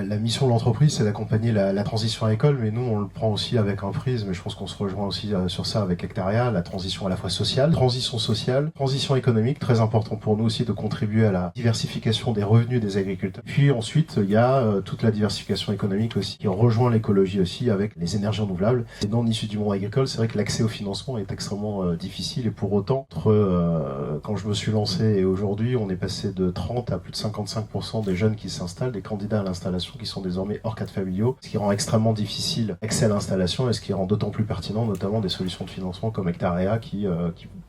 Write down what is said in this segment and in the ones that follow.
la mission de l'entreprise, c'est d'accompagner la transition agricole, mais nous, on le prend aussi avec un prisme, et je pense qu'on se rejoint aussi sur ça avec Hectaria, la transition à la fois sociale, transition économique, très important pour nous aussi de contribuer à la diversification des revenus des agriculteurs. Puis ensuite, il y a toute la diversification économique aussi, qui rejoint l'écologie aussi avec les énergies renouvelables. Et non issus du monde agricole, c'est vrai que l'accès au financement est extrêmement difficile, et pour autant, quand je me suis lancé et aujourd'hui, on est passé de 30 à plus de 55% des jeunes qui s'installent, des candidats à l'installation qui sont désormais hors cadre familiaux, ce qui rend extrêmement difficile l'accès à l'installation et ce qui rend d'autant plus pertinent notamment des solutions de financement comme Hectaria qui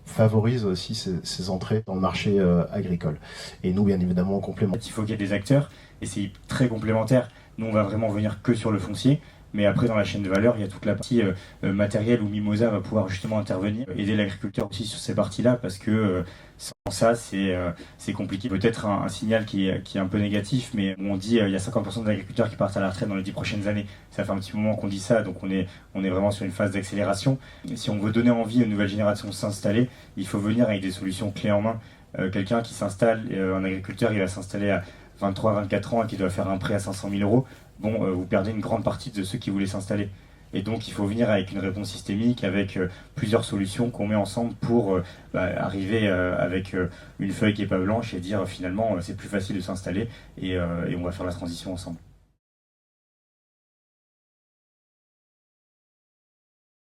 favorise aussi ces entrées dans le marché agricole. Et nous, bien évidemment, on complémente. Il faut qu'il y ait des acteurs et c'est très complémentaire. Nous, on va vraiment venir que sur le foncier. Mais après, dans la chaîne de valeur, il y a toute la partie matérielle où Mimosa va pouvoir justement intervenir, aider l'agriculteur aussi sur ces parties-là, parce que sans ça, c'est compliqué. Peut-être un signal qui est un peu négatif, mais on dit il y a 50% d'agriculteurs qui partent à la retraite dans les 10 prochaines années. Ça fait un petit moment qu'on dit ça, donc on est vraiment sur une phase d'accélération. Si on veut donner envie aux nouvelles générations de s'installer, il faut venir avec des solutions clés en main. Quelqu'un qui s'installe, un agriculteur, il va s'installer à 23-24 ans et qui doit faire un prêt à 500 000 euros, vous perdez une grande partie de ceux qui voulaient s'installer. Et donc il faut venir avec une réponse systémique, avec plusieurs solutions qu'on met ensemble pour arriver avec une feuille qui n'est pas blanche et dire finalement c'est plus facile de s'installer et on va faire la transition ensemble.